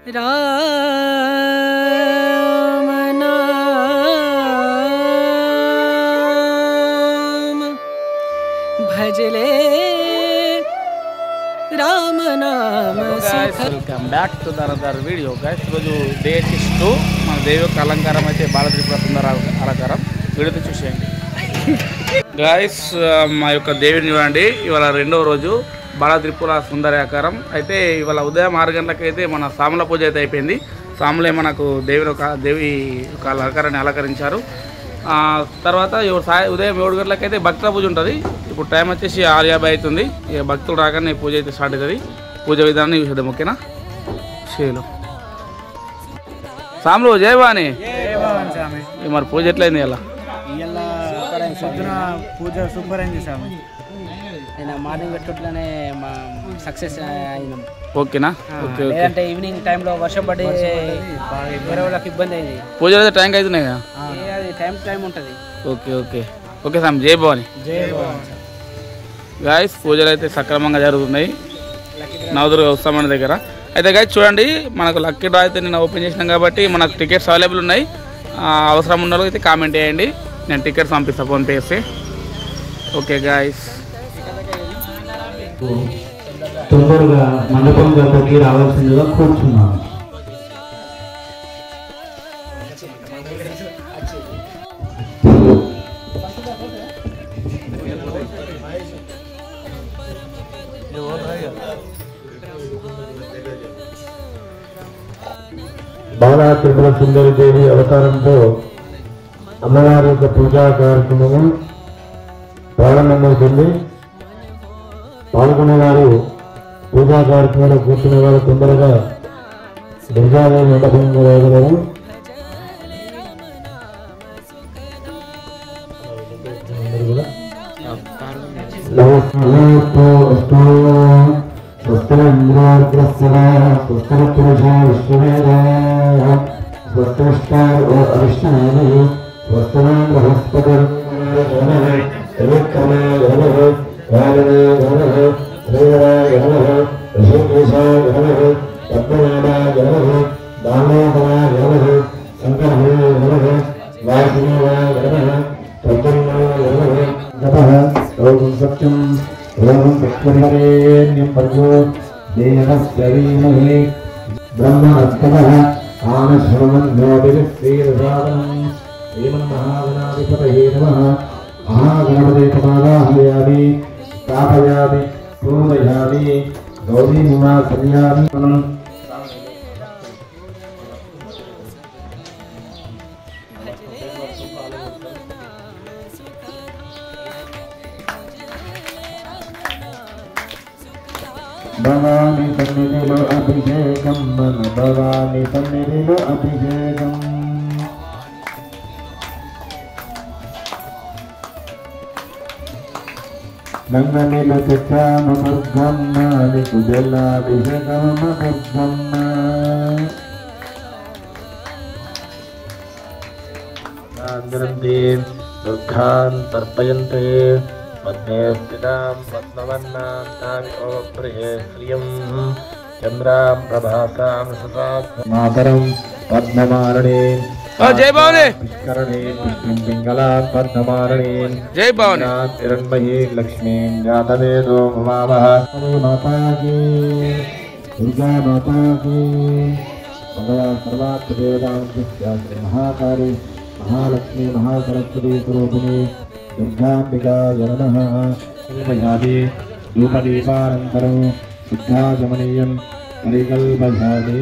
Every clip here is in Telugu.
राम नाम भजले राम नाम welcome back to the video guys. ఈరోజు డే 2 మన దేవి యొక్క అలంకారం అయితే బాల త్రిపుర సుందర అలంకారం వీడియోతో చూసేయండి గైస్. మా యొక్క దేవిని చూడండి, ఇవాళ 2వ రోజు బాల త్రిపుర సుందర ఆకారం అయితే. ఇవాళ ఉదయం 6 గంటలకు అయితే మన సాముల పూజ అయితే అయిపోయింది. సాములే మనకు దేవి యొక్క అలంకారాన్ని అలంకరించారు. తర్వాత ఉదయం 7 గంటలకు అయితే భక్తుల పూజ ఉంటుంది. ఇప్పుడు టైం వచ్చేసి 6:50 అవుతుంది. ఇక భక్తులు రాగానే పూజ అయితే స్టార్ట్ అవుతుంది. పూజ విధానాన్ని చూసేద్దాం, ఓకేనా? షేలో సాములు జయవాణి. మరి పూజ ఎట్లయింది? ఇలా పూజ సూపర్ అయింది స్వామి. నేను మార్నింగ్ పెట్టుట్లనే సక్సెస్ అయినాం, ఓకేనా? Okay okay. అంటే ఈవినింగ్ టైంలో వర్షం పడి వేరే వాళ్ళకి ఇబ్బంది అయింది. పూజలు అయితే టైంకి అవుతున్నాయి కదా? అది టైం ఉంటుంది. Okay okay okay sir. జై భవాని. గాయస్ పూజలు అయితే సక్రమంగా జరుగుతున్నాయి నవదుర్గ ఉత్సవాన్ని దగ్గర అయితే. గాయస్ చూడండి, మనకు లక్కీ డ్రా అయితే నేను ఓపెన్ చేసినాం కాబట్టి మనకు టికెట్స్ అవైలబుల్ ఉన్నాయి. అవసరం ఉన్న వాళ్ళకి అయితే కామెంట్ చేయండి, నేను టికెట్స్ పంపిస్తాను ఫోన్పే చేస్తే. Okay guys. తొందరగా మండపం దగ్గరికి రావాల్సిందిగా కూర్చున్నాను. బాలా త్రిపుర సుందరి దేవి అవతారంతో అమ్మవారి యొక్క పూజా కార్యక్రమము ప్రారంభమవుతుంది. పాల్గొనేవారు పూజా కార్యక్రమంలో కూర్చునే వారు తొందరగా దుర్గాదేవి మండపంలో రాగలరు. భవాని సన్నిధిలో అభిషేకం, మన భవాని సన్నిధిలో అభిషేకం. గంగనిలో తెచ్చాము దుర్గమ్మ, నీకు జలాభిషేకమ్మ దుర్గమ్మ. అందరం దుర్గాన్ తర్పయంతే పద్మే స్థితాం పద్మవర్ణాం తామి ఓప్రియే శ్రియం చంద్రాం ప్రభాసాం సుతాం మాతరం పద్మమారణే. జై భవాని. పుష్కరణే పుష్టిం పింగళా పద్మమారణే. జై భవాని. హిరణ్మయీ లక్ష్మీం జాతవేదో మమావహ. మాతాకి దుర్గా మాతాకి భగవాన్ సర్వాత్మదేవతాం మహాకాళి మహాలక్ష్మీ మహాసరస్వతీ స్వరూపిణి దుర్గాంబికాయ నమః. ధూపయామి ధూపదీపానంతరం శుద్ధాచమనీయం పరికల్పయామి.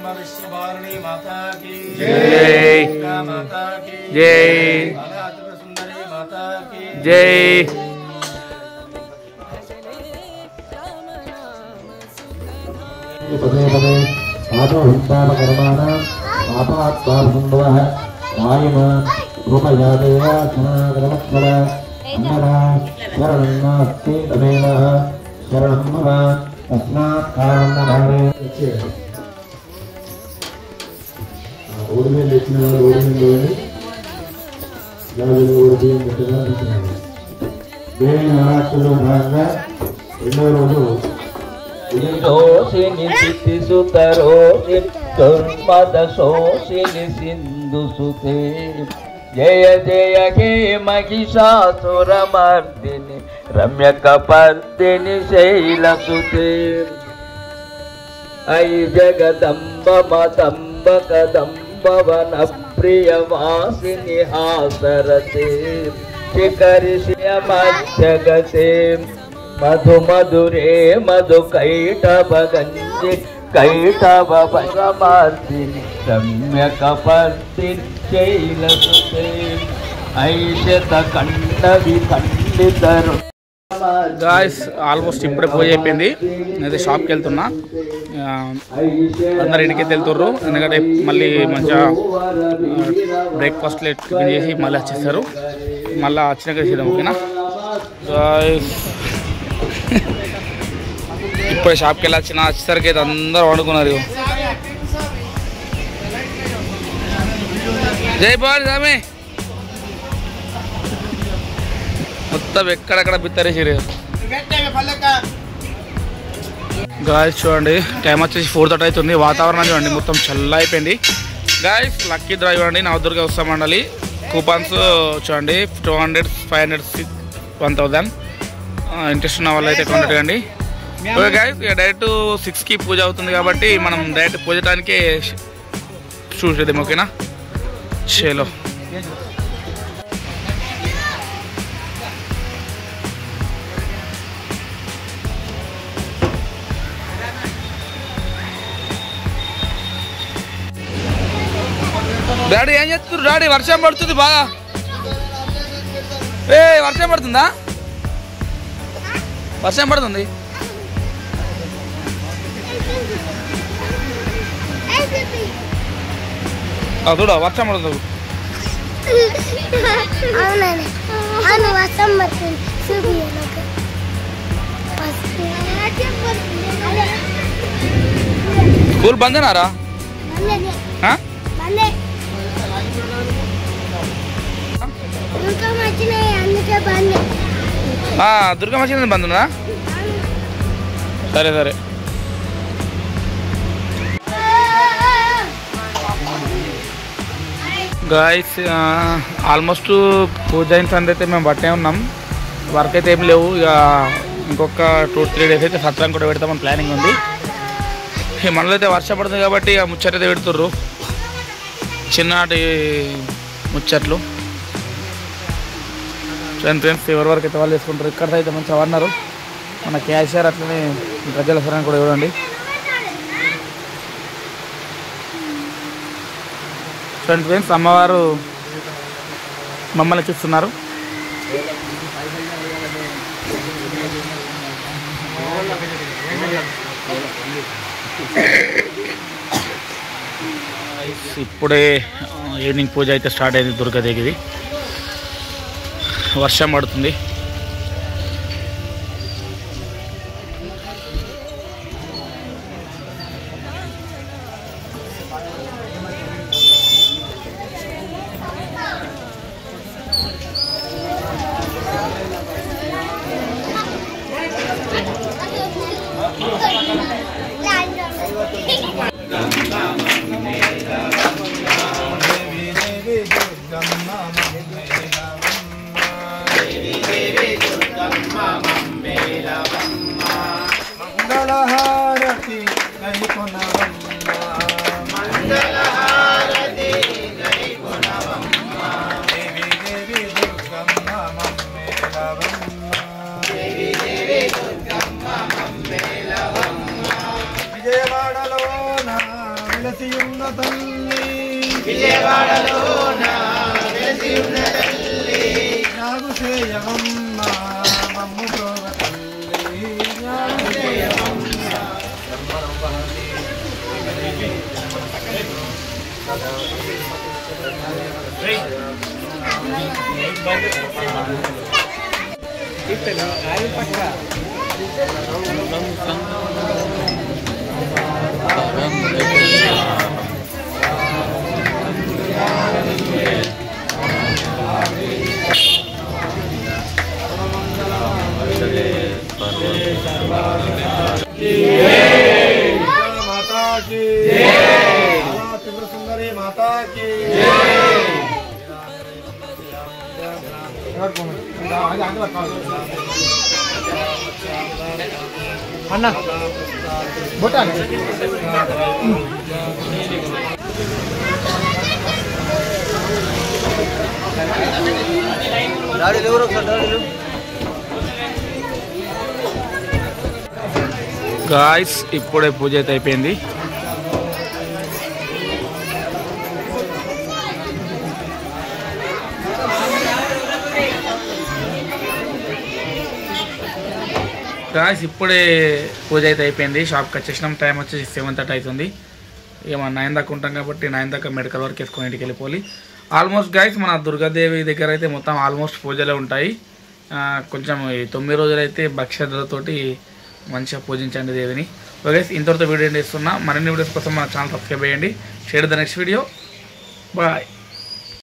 जय पदे पदे आत्महिंसापकर्माणाम् आपात्पादसम्भवः वायुमान् रूपजातेव क्षणाकरमक्षर अन्नदा शरणं नास्ति तमेव शरणं मम तस्मात् कारणभावे ఓడిమే లేచిన వారు ఓడిమిలోని జాబిలో ఓడియం పెట్టగా ఉంటున్నారు. దేవి నవరాత్రుల్లో భాగంగా రెండవ రోజు శోషిని సిద్ధి సుతరోషిని దుర్మద శోషిని సింధు సుతే జయ జయ హే మహిషాసురమర్దిని రమ్యకపర్దిని శైలసుతే ఐ జగదంబ మదంబ కదంబ వన ప్రియవాసిని హాసరతే శిఖరిషియ మధ్యగతే మధు మధురే మధు కైటభ గంజి కైటభ భగమార్దిని రమ్యకపర్దిని శైలసుతే ఐషత కండ విఖండితరు. గాయస్ ఆల్మోస్ట్ ఇప్పుడే పూజ అయిపోయింది. నేనైతే షాప్కి వెళ్తున్నా. అందరు ఇంటికి వెళ్తుర్రు, ఎందుకంటే మళ్ళీ మంచిగా బ్రేక్ఫాస్ట్ టిఫిన్ చేసి మళ్ళీ వచ్చేస్తారు. మళ్ళీ వచ్చినాక చేద్దాం, ఓకేనా గాయస్. ఇప్పుడే షాప్కి వెళ్ళి వచ్చేసరికి అయితే అందరూ వండుకున్నారు. జై బాల్ సామి మొత్తం ఎక్కడెక్కడ బిత్తరేసారు గాయస్. చూడండి టైం వచ్చేసి 4:30 అవుతుంది. వాతావరణం చూడండి మొత్తం చల్ల అయిపోయింది గాయస్. లక్కీ డ్రైవ్ అండి, నవదుర్గ ఉత్సవ మండలి. కూపన్స్ చూడండి 200, 500, 1000. ఇంట్రెస్ట్ ఉన్న వాళ్ళు అయితే కాంటాక్ట్ కండి. ఓకే గాయస్, ఇక డైరెక్ట్ 6కి పూజ అవుతుంది కాబట్టి మనం డైరెక్ట్ పూజటానికే చూసేద్దాం, ఓకేనా. చలో డాడీ ఏం చేస్తున్నారు? డాడీ వర్షం పడుతుంది బాగా. వర్షం పడుతుందా? వర్షం పడుతుంది. చూడ వర్షం పడుతుంది. స్కూల్ బందేనారా? దుర్గమ్మ వచ్చిందని బంద్ ఉన్నదా? సరే సరే. గాయస్ ఆల్మోస్ట్ పూజ అయిన సంది అయితే మేము బట్టే ఉన్నాం. వర్క్ అయితే ఏం లేవు. ఇక ఇంకొక 2-3 డేస్ అయితే సత్రం కూడా పెడతామని ప్లానింగ్ ఉంది. మనలో అయితే వర్షం పడుతుంది కాబట్టి ఇక ముచ్చటైతే పెడుతుర్రు, చిన్నటి ముచ్చట్లు. ఫ్రెండ్స్ ఎవరి వరకు అయితే వాళ్ళు వేసుకుంటారు. ఇక్కడ అయితే మంచిగా అన్నారు మన క్యాషియర్, అట్లనే ప్రజల సరాన్ని కూడా చూడండి. ఫ్రెండ్స్ అమ్మవారు మమ్మల్ని చూస్తున్నారు. ఇప్పుడే ఈవినింగ్ పూజ అయితే స్టార్ట్ అయింది దుర్గాదేవిది. వర్షం పడుతుంది. మంగళహారతి మంగళహారతి దేవి దేవి దుర్గమ్మ మమ్మేలవమ్మ విజయవాడలో నా విలసి నాగు శ్రేయమమ్మ మమ్ము ప్రోగ తల్లి నాగు माता की त्रिपुर सुंदरी माता की अन्ना बोटा दाढ़ी ले रो दाढ़ी ले గాయ్స్ ఇప్పుడే పూజ అయితే అయిపోయింది. గాయ్స్ ఇప్పుడే పూజ అయితే అయిపోయింది. షాప్కి వచ్చేసినాం. టైం వచ్చేసి 7:30 అవుతుంది. ఇక మన 9 దాకా ఉంటాం కాబట్టి 9 దాకా మెడికల్ వర్క్ వేసుకొని ఇంటికి వెళ్ళిపోవాలి. ఆల్మోస్ట్ గాయ్స్ మన దుర్గాదేవి దగ్గర అయితే మొత్తం ఆల్మోస్ట్ పూజలే ఉంటాయి. కొంచెం 9 రోజులైతే భక్ష్యాదులతోటి మంచిగా పూజించండి దేవిని. ఓకే, ఇంతవరకు వీడియో చేస్తున్నా. మరిన్ని వీడియోస్ కోసం మన ఛానల్ సబ్స్క్రైబ్ చేయండి. Share the next video. Bye.